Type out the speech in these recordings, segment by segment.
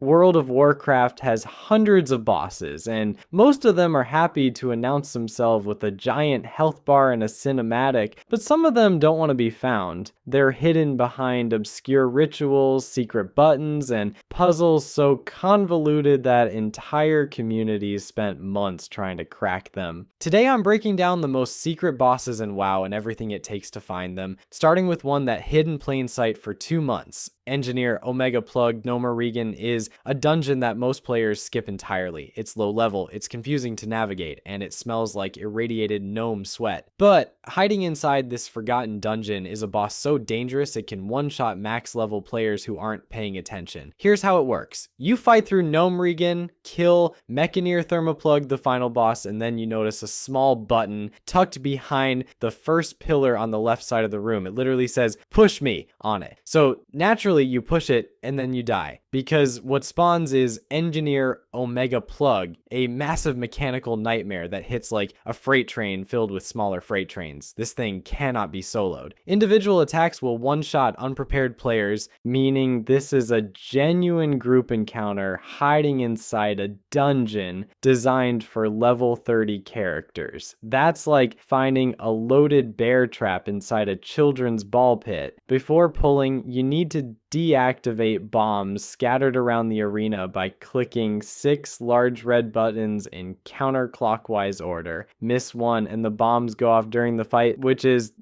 World of Warcraft has hundreds of bosses, and most of them are happy to announce themselves with a giant health bar and a cinematic, but some of them don't want to be found. They're hidden behind obscure rituals, secret buttons, and puzzles so convoluted that entire communities spent months trying to crack them. Today I'm breaking down the most secret bosses in WoW and everything it takes to find them, starting with one that hid in plain sight for 2 months. Engineer Omega Plug Regan is a dungeon that most players skip entirely. It's low level, it's confusing to navigate, and it smells like irradiated gnome sweat. But hiding inside this forgotten dungeon is a boss so dangerous it can one-shot max level players who aren't paying attention. Here's how it works. You fight through Regan, kill Mechaneer Thermoplug, the final boss, and then you notice a small button tucked behind the first pillar on the left side of the room. It literally says, "Push me," on it. So naturally, you push it and then you die, because what spawns is Engineer Omega Plug, a massive mechanical nightmare that hits like a freight train filled with smaller freight trains. This thing cannot be soloed. Individual attacks will one-shot unprepared players, meaning this is a genuine group encounter hiding inside a dungeon designed for level 30 characters. That's like finding a loaded bear trap inside a children's ball pit. Before pulling, you need to deactivate bombs scattered around the arena by clicking 6 large red buttons in counterclockwise order. Miss one and the bombs go off during the fight, which is,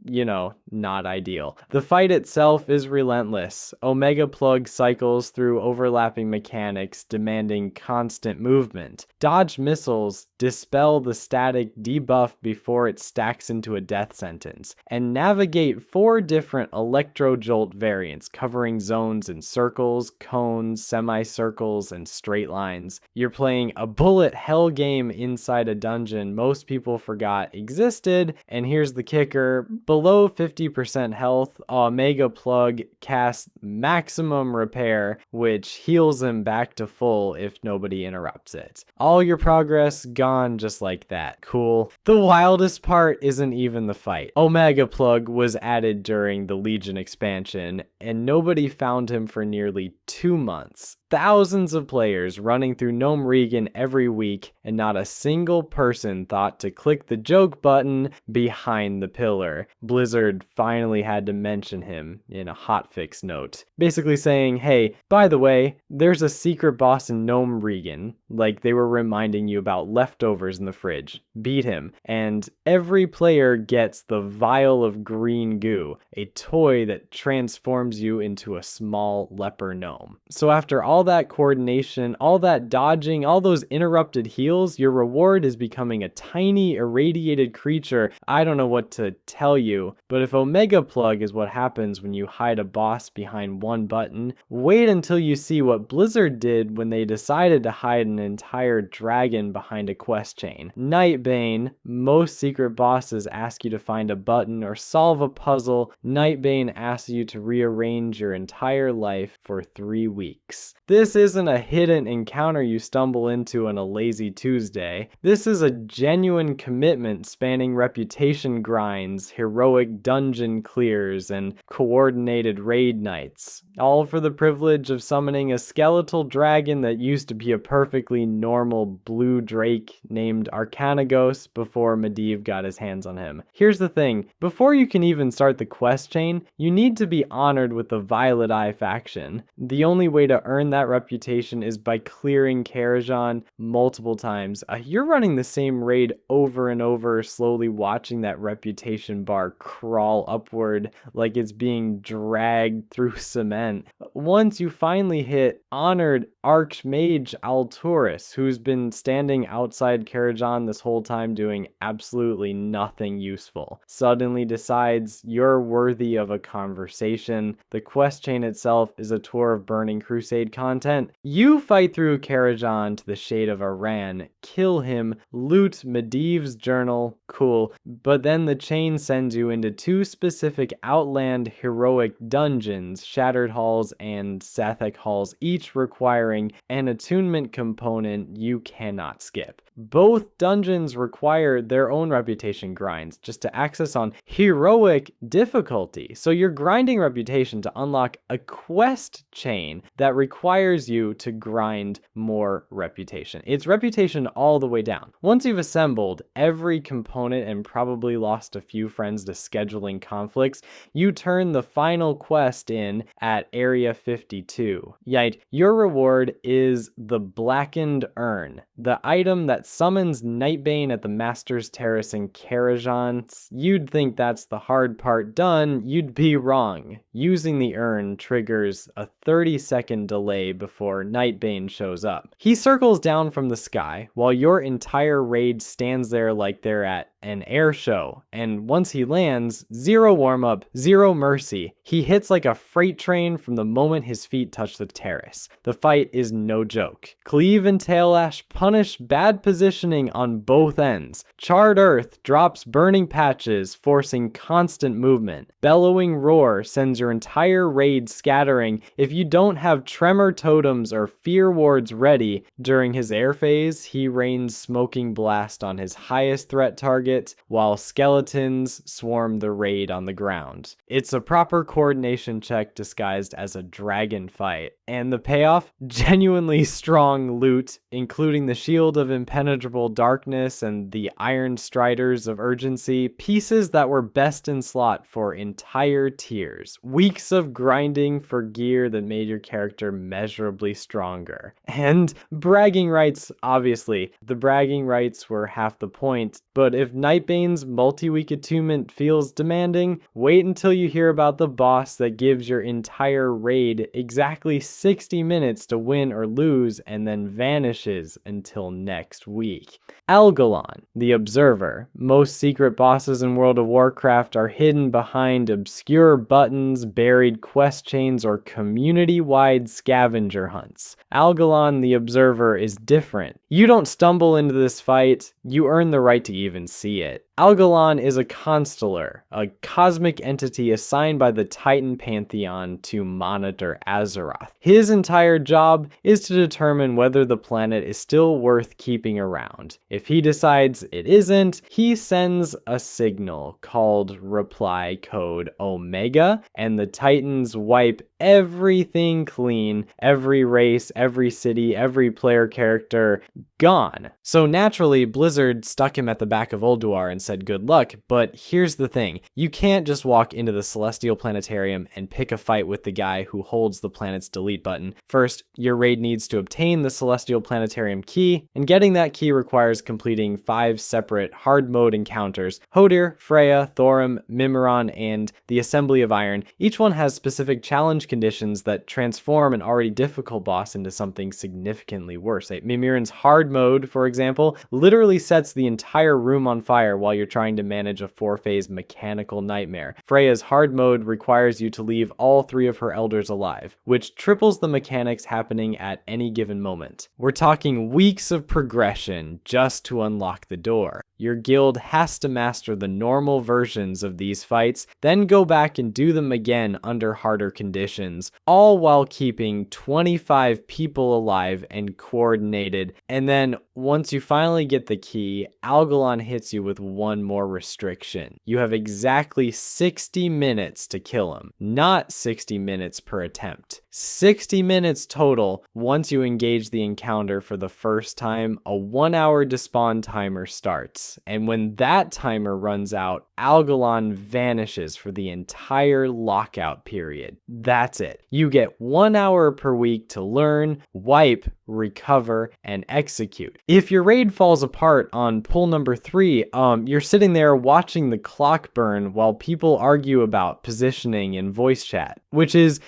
not ideal. The fight itself is relentless. Omega Plug cycles through overlapping mechanics, demanding constant movement. Dodge missiles, dispel the static debuff before it stacks into a death sentence, and navigate 4 different Electro Jolt variants covering zones in circles, cones, semicircles, and straight lines. You're playing a bullet hell game inside a dungeon most people forgot existed, and here's the kicker: below 50% health, Omega Plug casts maximum repair, which heals him back to full if nobody interrupts it. All your progress gone just like that. Cool. The wildest part isn't even the fight. Omega Plug was added during the Legion expansion, and nobody found him for nearly 2 months. Thousands of players running through Regan every week, and not a single person thought to click the joke button behind the pillar. Blizzard finally had to mention him in a hotfix note, basically saying, hey, by the way, there's a secret boss in Regan, like they were reminding you about leftovers in the fridge. Beat him, and every player gets the vial of green goo, a toy that transforms you into a small leper gnome. So after all that coordination, all that dodging, all those interrupted heals, your reward is becoming a tiny irradiated creature. I don't know what to tell you, but if Omega Plug is what happens when you hide a boss behind one button, wait until you see what Blizzard did when they decided to hide an entire dragon behind a quest chain. Nightbane, most secret bosses ask you to find a button or solve a puzzle. Nightbane asks you to rearrange your entire life for 3 weeks. This isn't a hidden encounter you stumble into on a lazy Tuesday. This is a genuine commitment spanning reputation grinds, heroic dungeon clears, and coordinated raid nights. All for the privilege of summoning a skeletal dragon that used to be a perfectly normal blue drake named Arcanagos before Medivh got his hands on him. Here's the thing, before you can even start the quest chain, you need to be honored with the Violet Eye faction. The only way to earn that reputation is by clearing Karajan multiple times. You're running the same raid over and over, slowly watching that reputation bar crawl upward like it's being dragged through cement. Once you finally hit honored Archmage Alturas, who's been standing outside Karajan this whole time doing absolutely nothing useful, suddenly decides you're worthy of a conversation. The quest chain itself is a tour of Burning Crusade content. You fight through Karajan to the Shade of Aran, kill him, loot Medivh's journal, cool, but then the chain sends you into 2 specific Outland heroic dungeons, Shattered Halls and Sathek Halls, each requiring an attunement component you cannot skip. Both dungeons require their own reputation grinds just to access on heroic difficulty. So you're grinding reputation to unlock a quest chain that requires you to grind more reputation. It's reputation all the way down. Once you've assembled every component and probably lost a few friends to scheduling conflicts, you turn the final quest in at Area 52. Yet your reward is the Blackened Urn, the item that summons Nightbane at the Master's Terrace in Karajan. You'd think that's the hard part done. You'd be wrong. Using the urn triggers a 30-second delay before Nightbane shows up. He circles down from the sky while your entire raid stands there like they're at an air show, and once he lands, zero warm-up, zero mercy. He hits like a freight train from the moment his feet touch the terrace. The fight is no joke. Cleave and Tail-Lash punish bad positioning on both ends. Charred Earth drops burning patches, forcing constant movement. Bellowing Roar sends your entire raid scattering if you don't have Tremor Totems or Fear Wards ready. During his air phase, he rains Smoking Blast on his highest threat target, while skeletons swarm the raid on the ground. It's a proper coordination check disguised as a dragon fight. And the payoff? Genuinely strong loot, including the Shield of Impenetrable Darkness and the Iron Striders of Urgency, pieces that were best in slot for entire tiers. Weeks of grinding for gear that made your character measurably stronger. And bragging rights, obviously. The bragging rights were half the point, but if Nightbane's multi-week attunement feels demanding, wait until you hear about the boss that gives your entire raid exactly 60 minutes to win or lose and then vanishes until next week. Algalon, the Observer. Most secret bosses in World of Warcraft are hidden behind obscure buttons, buried quest chains, or community-wide scavenger hunts. Algalon, the Observer, is different. You don't stumble into this fight, you earn the right to even see it. Algalon is a constellar, a cosmic entity assigned by the Titan Pantheon to monitor Azeroth. His entire job is to determine whether the planet is still worth keeping around. If he decides it isn't, he sends a signal called Reply Code Omega, and the Titans wipe everything clean. Every race, every city, every player character, gone. So naturally, Blizzard stuck him at the back of Ulduar and said good luck, but here's the thing. You can't just walk into the Celestial Planetarium and pick a fight with the guy who holds the planet's delete button. First, your raid needs to obtain the Celestial Planetarium key, and getting that key requires completing 5 separate hard mode encounters: Hodir, Freya, Thorim, Mimiron, and the Assembly of Iron. Each one has specific challenge conditions that transform an already difficult boss into something significantly worse. Mimiron's hard mode, for example, literally sets the entire room on fire while you're trying to manage a 4-phase mechanical nightmare. Freya's hard mode requires you to leave all 3 of her elders alive, which triples the mechanics happening at any given moment. We're talking weeks of progression just to unlock the door. Your guild has to master the normal versions of these fights, then go back and do them again under harder conditions, all while keeping 25 people alive and coordinated. And then once you finally get the key, Algalon hits you with one more restriction. You have exactly 60 minutes to kill him, not 60 minutes per attempt. 60 minutes total. Once you engage the encounter for the first time, a 1-hour despawn timer starts. And when that timer runs out, Algalon vanishes for the entire lockout period. That's it. You get 1 hour per week to learn, wipe, recover, and execute. If your raid falls apart on pull number 3, you're sitting there watching the clock burn while people argue about positioning in voice chat, which is,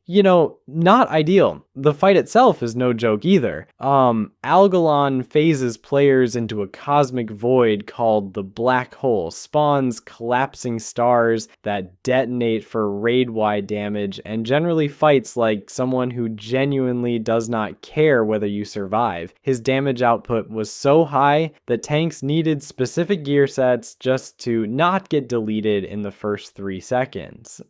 not ideal. The fight itself is no joke either. Algalon phases players into a cosmic void called the Black Hole, spawns collapsing stars that detonate for raid-wide damage, and generally fights like someone who genuinely does not care whether you survive. His damage output was so high that tanks needed specific gear sets just to not get deleted in the first 3 seconds.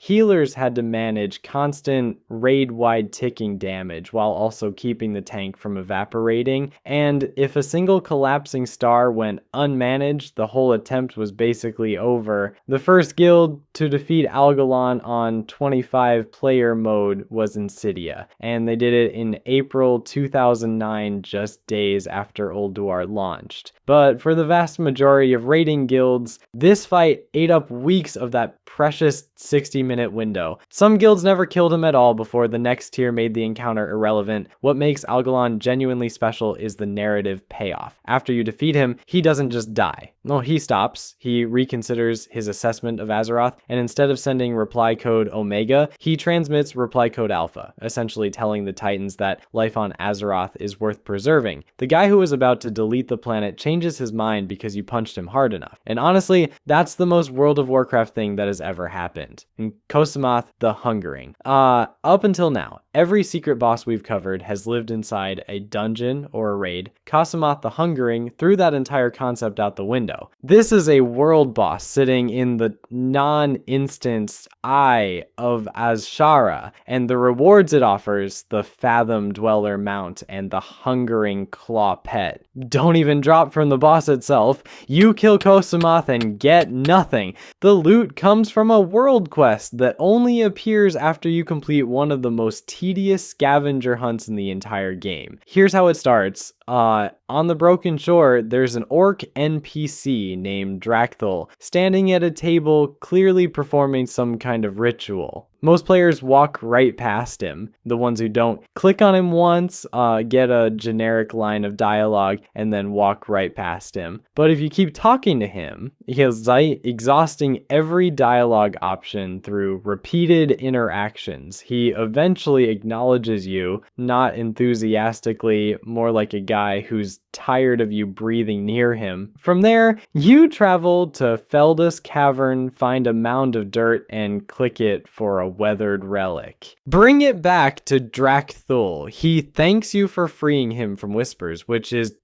Healers had to manage constant raid-wide ticking damage while also keeping the tank from evaporating, and if a single collapsing star went unmanaged, the whole attempt was basically over. The first guild to defeat Algalon on 25-player mode was Insidia, and they did it in April 2009, just days after Ulduar launched. But for the vast majority of raiding guilds, this fight ate up weeks of that precious 60-minute window. Some guilds never killed him at all before the next tier made the encounter irrelevant. What makes Algalon genuinely special is the narrative payoff. After you defeat him, he doesn't just die. No, he stops. He reconsiders his assessment of Azeroth, and instead of sending reply code Omega, he transmits reply code Alpha, essentially telling the Titans that life on Azeroth is worth preserving. The guy who was about to delete the planet changes his mind because you punched him hard enough. And honestly, that's the most World of Warcraft thing that has ever happened. And Kosamoth the Hungering. Up until now, every secret boss we've covered has lived inside a dungeon or a raid. Kosamoth the Hungering threw that entire concept out the window. This is a world boss sitting in the non-instanced Eye of Azshara, and the rewards it offers, the Fathom Dweller mount and the Hungering Claw pet, don't even drop from the boss itself. You kill Kosamoth and get nothing. The loot comes from a world quest that only appears after you complete one of the most tedious scavenger hunts in the entire game. Here's how it starts. On the Broken Shore, there's an orc NPC named Drakthul standing at a table, clearly performing some kind of ritual. Most players walk right past him. The ones who don't click on him once, get a generic line of dialogue, and then walk right past him. But if you keep talking to him, he's exhausting every dialogue option through repeated interactions. He eventually acknowledges you, not enthusiastically, more like a guy who's tired of you breathing near him. From there, you travel to Feldus Cavern, find a mound of dirt, and click it for a weathered relic. Bring it back to Drakthul. He thanks you for freeing him from whispers, which is,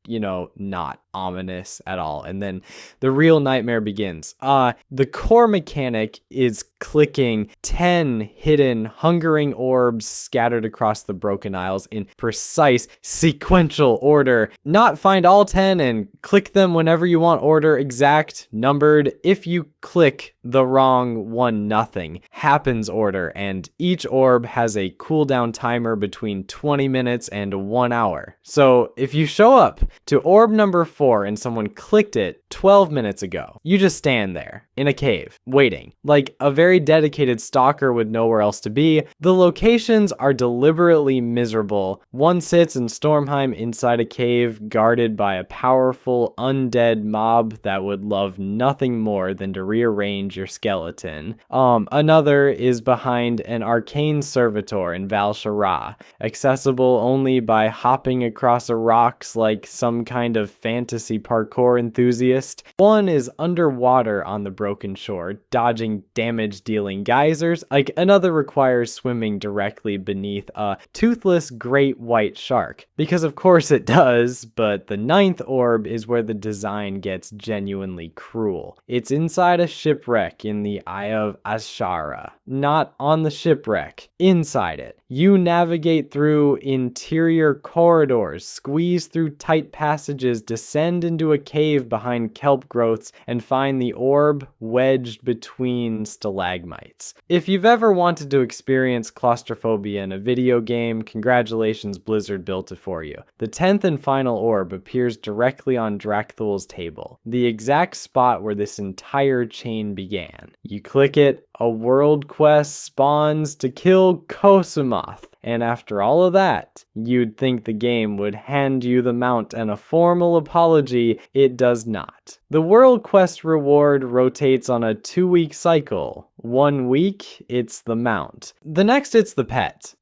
not ominous at all. And then the real nightmare begins. The core mechanic is clicking 10 hidden hungering orbs scattered across the Broken Isles in precise sequential order. Not find all 10 and click them whenever you want order, exact, numbered. If you click the wrong one, nothing happens order, and each orb has a cooldown timer between 20 minutes and 1 hour. So if you show up to orb number 4 and someone clicked it 12 minutes ago, you just stand there in a cave waiting like a very dedicated stalker with nowhere else to be. The locations are deliberately miserable. One sits in Stormheim inside a cave guarded by a powerful undead mob that would love nothing more than to rearrange your skeleton. Another is behind an arcane servitor in Val Shara, accessible only by hopping across rocks like some kind of fantasy parkour enthusiast. One is underwater on the Broken Shore, dodging damage-dealing geysers. Another requires swimming directly beneath a toothless great white shark. Because of course it does, but the 9th orb is where the design gets genuinely cruel. It's inside a shipwreck in the Eye of Azshara. Not on the shipwreck, inside it. You navigate through interior corridors, squeeze through tight passages, descend into a cave behind kelp growths, and find the orb wedged between stalagmites. If you've ever wanted to experience claustrophobia in a video game, congratulations, Blizzard built it for you. The 10th and final orb appears directly on Drakthul's table, the exact spot where this entire chain began. You click it, a world quest spawns to kill Kosamoth. And after all of that, you'd think the game would hand you the mount and a formal apology. It does not. The world quest reward rotates on a 2-week cycle. 1 week, it's the mount. The next, it's the pet.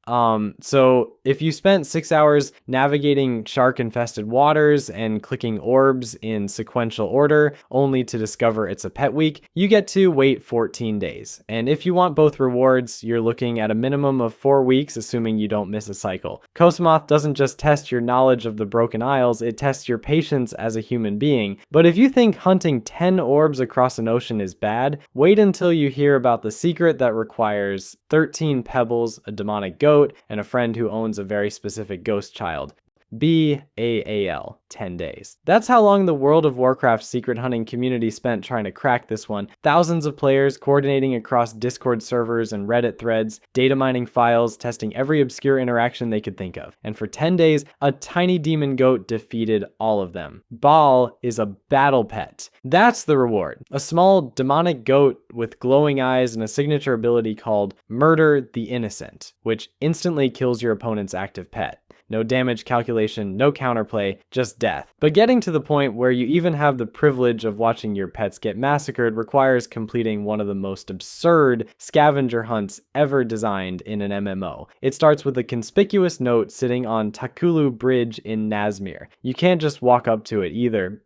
So if you spent 6 hours navigating shark-infested waters and clicking orbs in sequential order, only to discover it's a pet week, you get to wait 14 days. And if you want both rewards, you're looking at a minimum of 4 weeks, assuming you don't miss a cycle. Kosamoth doesn't just test your knowledge of the Broken Isles, it tests your patience as a human being. But if you think hunting 10 orbs across an ocean is bad, wait until you hear about the secret that requires 13 pebbles, a demonic goat, and a friend who owns a very specific ghost child. BAAL, 10 days. That's how long the World of Warcraft secret hunting community spent trying to crack this one. Thousands of players coordinating across Discord servers and Reddit threads, data mining files, testing every obscure interaction they could think of. And for 10 days, a tiny demon goat defeated all of them. Baal is a battle pet. That's the reward. A small demonic goat with glowing eyes and a signature ability called Murder the Innocent, which instantly kills your opponent's active pet. No damage calculation, no counterplay, just death. But getting to the point where you even have the privilege of watching your pets get massacred requires completing one of the most absurd scavenger hunts ever designed in an MMO. It starts with a conspicuous note sitting on Takulu Bridge in Nazmir. You can't just walk up to it either.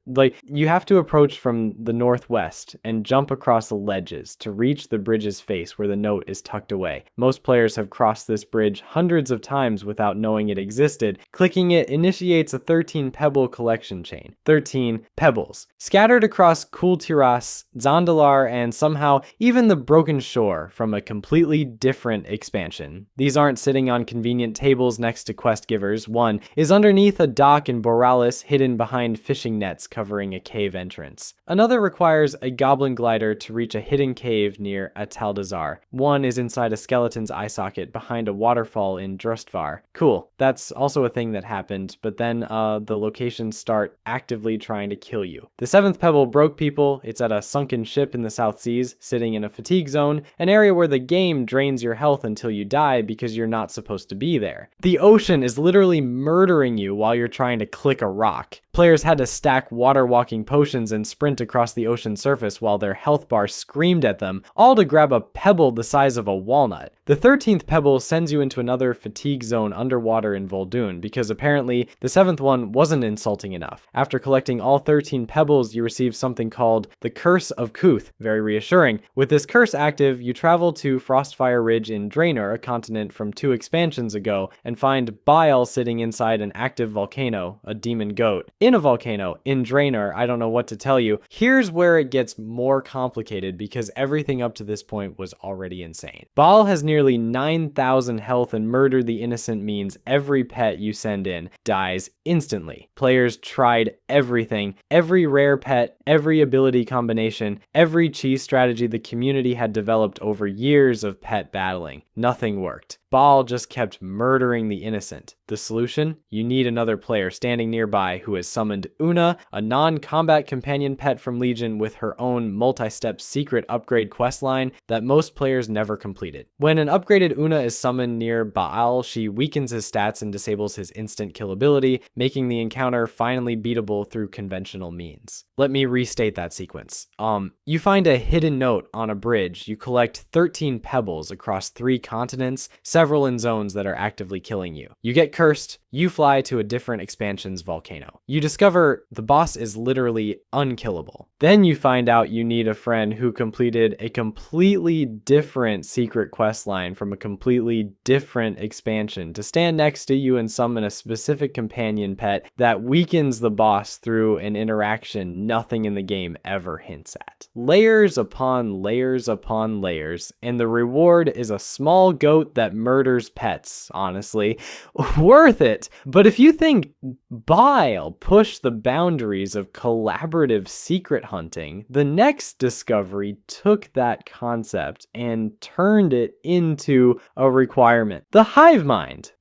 You have to approach from the northwest and jump across the ledges to reach the bridge's face where the note is tucked away. Most players have crossed this bridge hundreds of times without knowing it existed. Clicking it initiates a 13 pebble collection chain. 13 pebbles. Scattered across Kultiras, Zandalar, and somehow even the Broken Shore from a completely different expansion. These aren't sitting on convenient tables next to quest givers. One is underneath a dock in Boralis, hidden behind fishing nets covering a cave entrance. Another requires a goblin glider to reach a hidden cave near Ataldazar. One is inside a skeleton's eye socket behind a waterfall in Drustvar. Cool. That's also a thing that happened, but then the locations start actively trying to kill you. The 7th pebble broke people. It's at a sunken ship in the South Seas, sitting in a fatigue zone, an area where the game drains your health until you die because you're not supposed to be there. The ocean is literally murdering you while you're trying to click a rock. Players had to stack water-walking potions and sprint across the ocean surface while their health bar screamed at them, all to grab a pebble the size of a walnut. The 13th pebble sends you into another fatigue zone underwater in Vol'dun, because apparently the 7th one wasn't insulting enough. After collecting all 13 pebbles, you receive something called the Curse of Kuth. Very reassuring. With this curse active, you travel to Frostfire Ridge in Draenor, a continent from 2 expansions ago, and find Bile sitting inside an active volcano, a demon goat. In a volcano, in Draenor, I don't know what to tell you. Here's where it gets more complicated because everything up to this point was already insane. Baal has nearly 9,000 health, and Murder the Innocent means every pet you send in dies instantly. Players tried everything, every rare pet, every ability combination, every cheese strategy the community had developed over years of pet battling. Nothing worked. Baal just kept murdering the innocent. The solution? You need another player standing nearby who has summoned Una, a non-combat companion pet from Legion with her own multi-step secret upgrade questline that most players never completed. When an upgraded Una is summoned near Baal, she weakens his stats and disables his instant kill ability, making the encounter finally beatable through conventional means. Let me restate that sequence. You find a hidden note on a bridge. You collect 13 pebbles across 3 continents, several in zones that are actively killing you. You get cursed, you fly to a different expansion's volcano. You discover the boss is literally unkillable. Then you find out you need a friend who completed a completely different secret questline from a completely different expansion to stand next to you and summon a specific companion pet that weakens the boss through an interaction nothing in the game ever hints at. Layers upon layers upon layers, and the reward is a small goat that murders pets, honestly. Worth it! But if you think Bile pushed the boundaries of collaborative secret hunting, the next discovery took that concept and turned it into a requirement. The hive mind.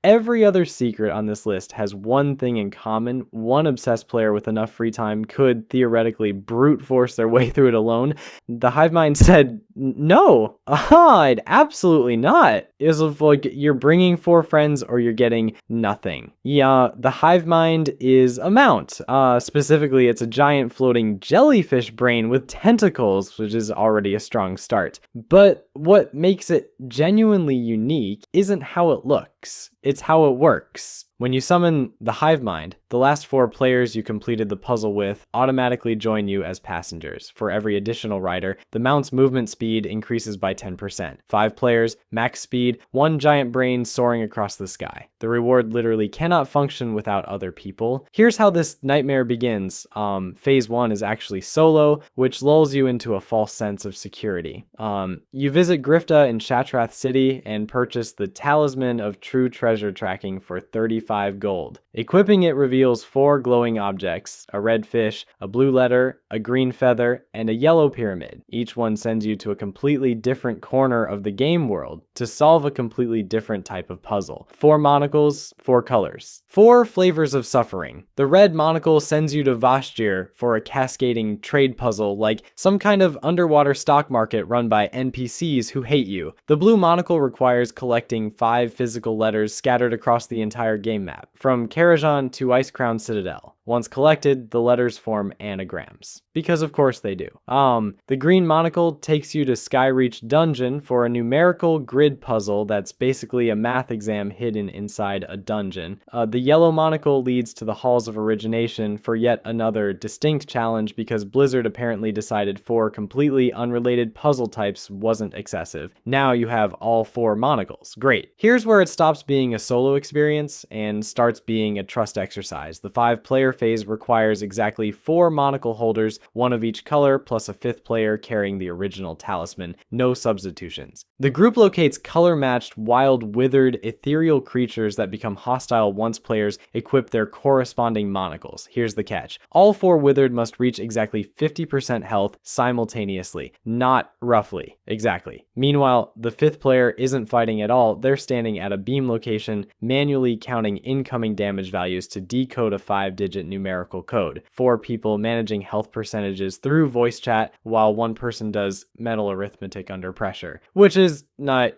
Every other secret on this list has one thing in common. One obsessed player with enough free time could theoretically brute force their way through it alone. The hive mind said, no, I'd absolutely not. It's like you're bringing 4 friends or you're getting nothing. Yeah, the hive mind is a mount. Specifically, it's a giant floating jellyfish brain with tentacles, which is already a strong start. But what makes it genuinely unique isn't how it looks, it's how it works. When you summon the hive mind, the last 4 players you completed the puzzle with automatically join you as passengers. For every additional rider, the mount's movement speed increases by 10%. 5 players, max speed, 1 giant brain soaring across the sky. The reward literally cannot function without other people. Here's how this nightmare begins. Phase 1 is actually solo, which lulls you into a false sense of security. You visit Grifta in Shatrath City and purchase the Talisman of True Treasure Tracking for 35 gold. Equipping it reveals 4 glowing objects, a red fish, a blue letter, a green feather, and a yellow pyramid. Each one sends you to a completely different corner of the game world to solve a completely different type of puzzle. 4 monocles, 4 colors. 4 flavors of suffering. The red monocle sends you to Vashtir for a cascading trade puzzle like some kind of underwater stock market run by NPCs who hate you. The blue monocle requires collecting 5 physical letters scattered across the entire game map, from Karajan to Icecrown Citadel. Once collected, the letters form anagrams. Because of course they do. The green monocle takes you to Skyreach Dungeon for a numerical grid puzzle that's basically a math exam hidden inside a dungeon. The yellow monocle leads to the Halls of Origination for yet another distinct challenge because Blizzard apparently decided 4 completely unrelated puzzle types wasn't excessive. Now you have all 4 monocles. Great. Here's where it stops being a solo experience and starts being a trust exercise. The 5-player phase requires exactly 4 monocle holders, 1 of each color, plus a 5th player carrying the original talisman. No substitutions. The group locates color-matched, wild, withered, ethereal creatures that become hostile once players equip their corresponding monocles. Here's the catch. All 4 withered must reach exactly 50% health simultaneously, not roughly. Exactly. Meanwhile, the 5th player isn't fighting at all. They're standing at a beam location, manually counting incoming damage values to decode a 5-digit numerical code. 4 people managing health percentages through voice chat while 1 person does mental arithmetic under pressure, which is not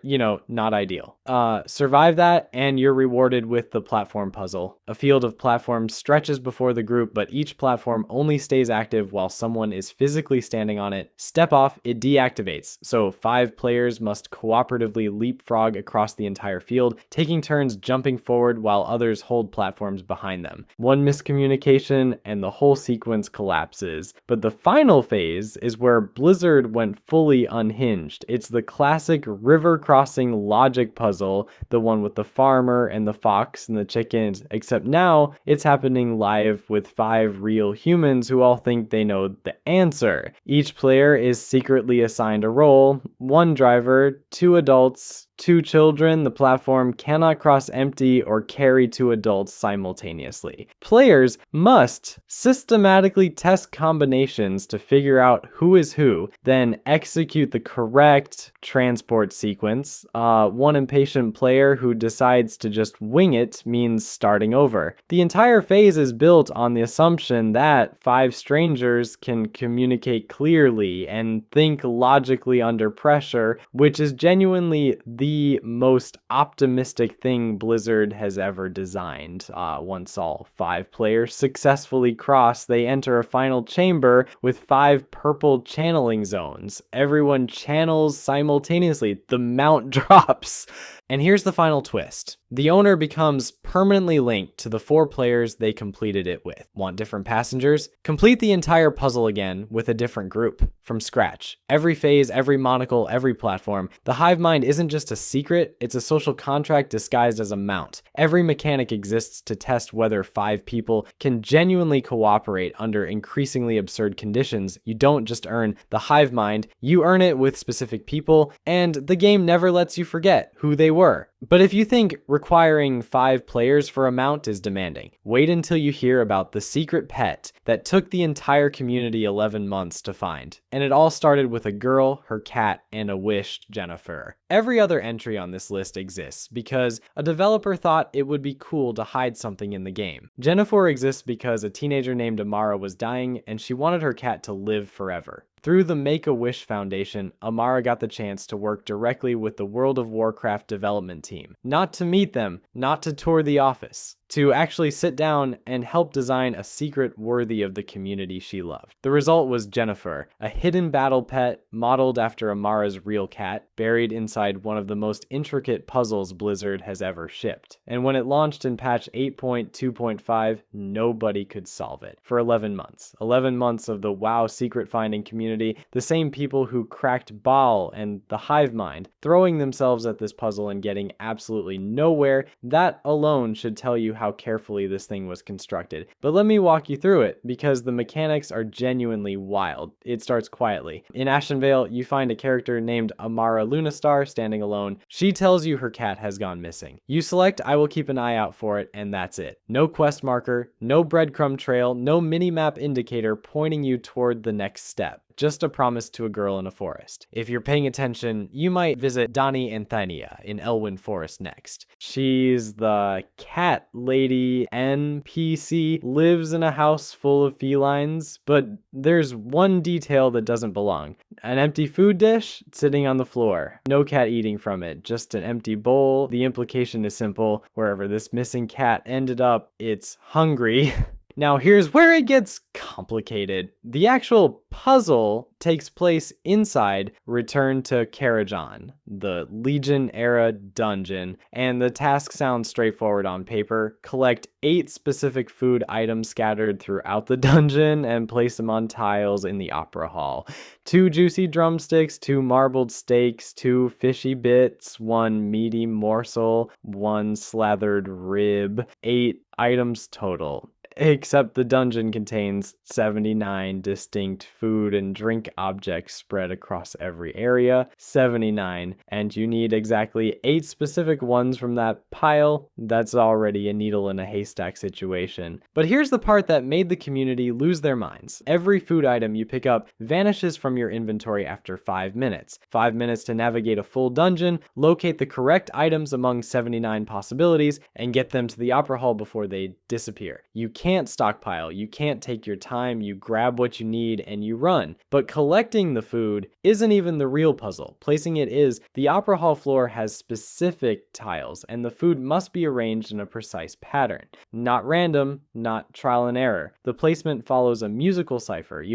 ideal. Survive that and you're rewarded with the platform puzzle. A field of platforms stretches before the group, but each platform only stays active while someone is physically standing on it. Step off, it deactivates. So 5 players must cooperatively leapfrog across the entire field, taking turns jumping forward while others hold platforms behind them. 1 miscommunication and the whole sequence collapses. But the final phase is where Blizzard went fully unhinged. It's the classic river crossing logic puzzle, the one with the farmer and the fox and the chickens, except now it's happening live with 5 real humans who all think they know the answer. Each player is secretly assigned a role: 1 driver, 2 adults, 2 children. The platform cannot cross empty or carry 2 adults simultaneously. Players must systematically test combinations to figure out who is who, then execute the correct transport sequence. 1 impatient player who decides to just wing it means starting over. The entire phase is built on the assumption that 5 strangers can communicate clearly and think logically under pressure, which is genuinely the most optimistic thing Blizzard has ever designed. Once all 5 players successfully cross, they enter a final chamber with 5 purple channeling zones. Everyone channels simultaneously. The mount drops. And here's the final twist. The owner becomes permanently linked to the 4 players they completed it with. Want different passengers? Complete the entire puzzle again with a different group, from scratch. Every phase, every monocle, every platform. The hive mind isn't just a secret, it's a social contract disguised as a mount. Every mechanic exists to test whether 5 people can genuinely cooperate under increasingly absurd conditions. You don't just earn the hive mind, you earn it with specific people, and the game never lets you forget who they were. But if you think requiring 5 players for a mount is demanding, wait until you hear about the secret pet that took the entire community 11 months to find. And it all started with a girl, her cat, and a wished Jennifer. Every other entry on this list exists because a developer thought it would be cool to hide something in the game. Jennifer exists because a teenager named Amara was dying and she wanted her cat to live forever. Through the Make-A-Wish Foundation, Amara got the chance to work directly with the World of Warcraft development team. Not to meet them, not to tour the office, to actually sit down and help design a secret worthy of the community she loved. The result was Jennifer, a hidden battle pet modeled after Amara's real cat, buried inside one of the most intricate puzzles Blizzard has ever shipped. And when it launched in patch 8.2.5, nobody could solve it. For 11 months. 11 months of the WoW secret finding community, the same people who cracked Baal and the Hive Mind, throwing themselves at this puzzle and getting absolutely nowhere. That alone should tell you how carefully this thing was constructed. But let me walk you through it, because the mechanics are genuinely wild. It starts quietly. In Ashenvale, you find a character named Amara Lunastar standing alone. She tells you her cat has gone missing. You select I will keep an eye out for it, and that's it. No quest marker, no breadcrumb trail, no minimap indicator pointing you toward the next step. Just a promise to a girl in a forest. If you're paying attention, you might visit Dani Anthania in Elwyn Forest next. She's the cat lady NPC, lives in a house full of felines, but there's one detail that doesn't belong. An empty food dish sitting on the floor. No cat eating from it, just an empty bowl. The implication is simple. Wherever this missing cat ended up, it's hungry. Now here's where it gets complicated. The actual puzzle takes place inside Return to Karajan, the Legion-era dungeon, and the task sounds straightforward on paper. Collect 8 specific food items scattered throughout the dungeon and place them on tiles in the opera hall. 2 juicy drumsticks, 2 marbled steaks, 2 fishy bits, 1 meaty morsel, 1 slathered rib, 8 items total. Except the dungeon contains 79 distinct food and drink objects spread across every area. 79. And you need exactly 8 specific ones from that pile. That's already a needle in a haystack situation. But here's the part that made the community lose their minds. Every food item you pick up vanishes from your inventory after 5 minutes. 5 minutes to navigate a full dungeon, locate the correct items among 79 possibilities, and get them to the opera hall before they disappear. You can't stockpile, you can't take your time, you grab what you need and you run. But collecting the food isn't even the real puzzle. Placing it is. The opera hall floor has specific tiles and the food must be arranged in a precise pattern. Not random, not trial and error. The placement follows a musical cipher.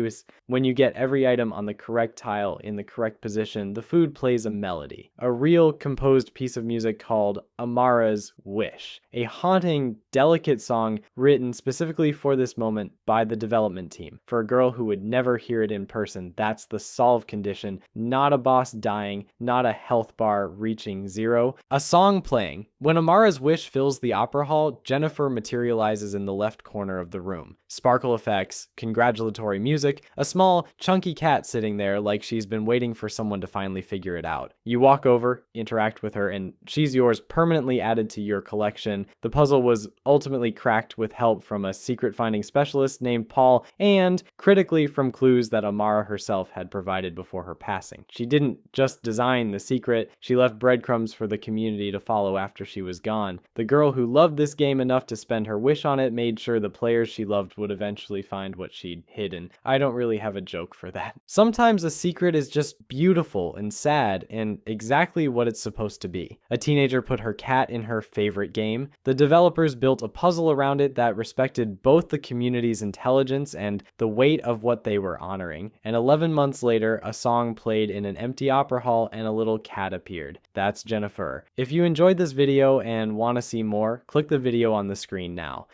When you get every item on the correct tile in the correct position, the food plays a melody. A real composed piece of music called Amara's Wish. A haunting, delicate song written specifically for this moment by the development team. For a girl who would never hear it in person, that's the solve condition, not a boss dying, not a health bar reaching 0. A song playing. When Amara's Wish fills the opera hall, Jennifer materializes in the left corner of the room. Sparkle effects, congratulatory music, a small, chunky cat sitting there like she's been waiting for someone to finally figure it out. You walk over, interact with her, and she's yours, permanently added to your collection. The puzzle was ultimately cracked with help from a secret finding specialist named Paul, and critically from clues that Amara herself had provided before her passing. She didn't just design the secret, she left breadcrumbs for the community to follow after she was gone. The girl who loved this game enough to spend her wish on it made sure the players she loved would eventually find what she'd hidden. I don't really have a joke for that. Sometimes a secret is just beautiful and sad and exactly what it's supposed to be. A teenager put her cat in her favorite game. The developers built a puzzle around it that respected both the community's intelligence and the weight of what they were honoring. And 11 months later, a song played in an empty opera hall and a little cat appeared. That's Jennifer. If you enjoyed this video and want to see more, click the video on the screen now.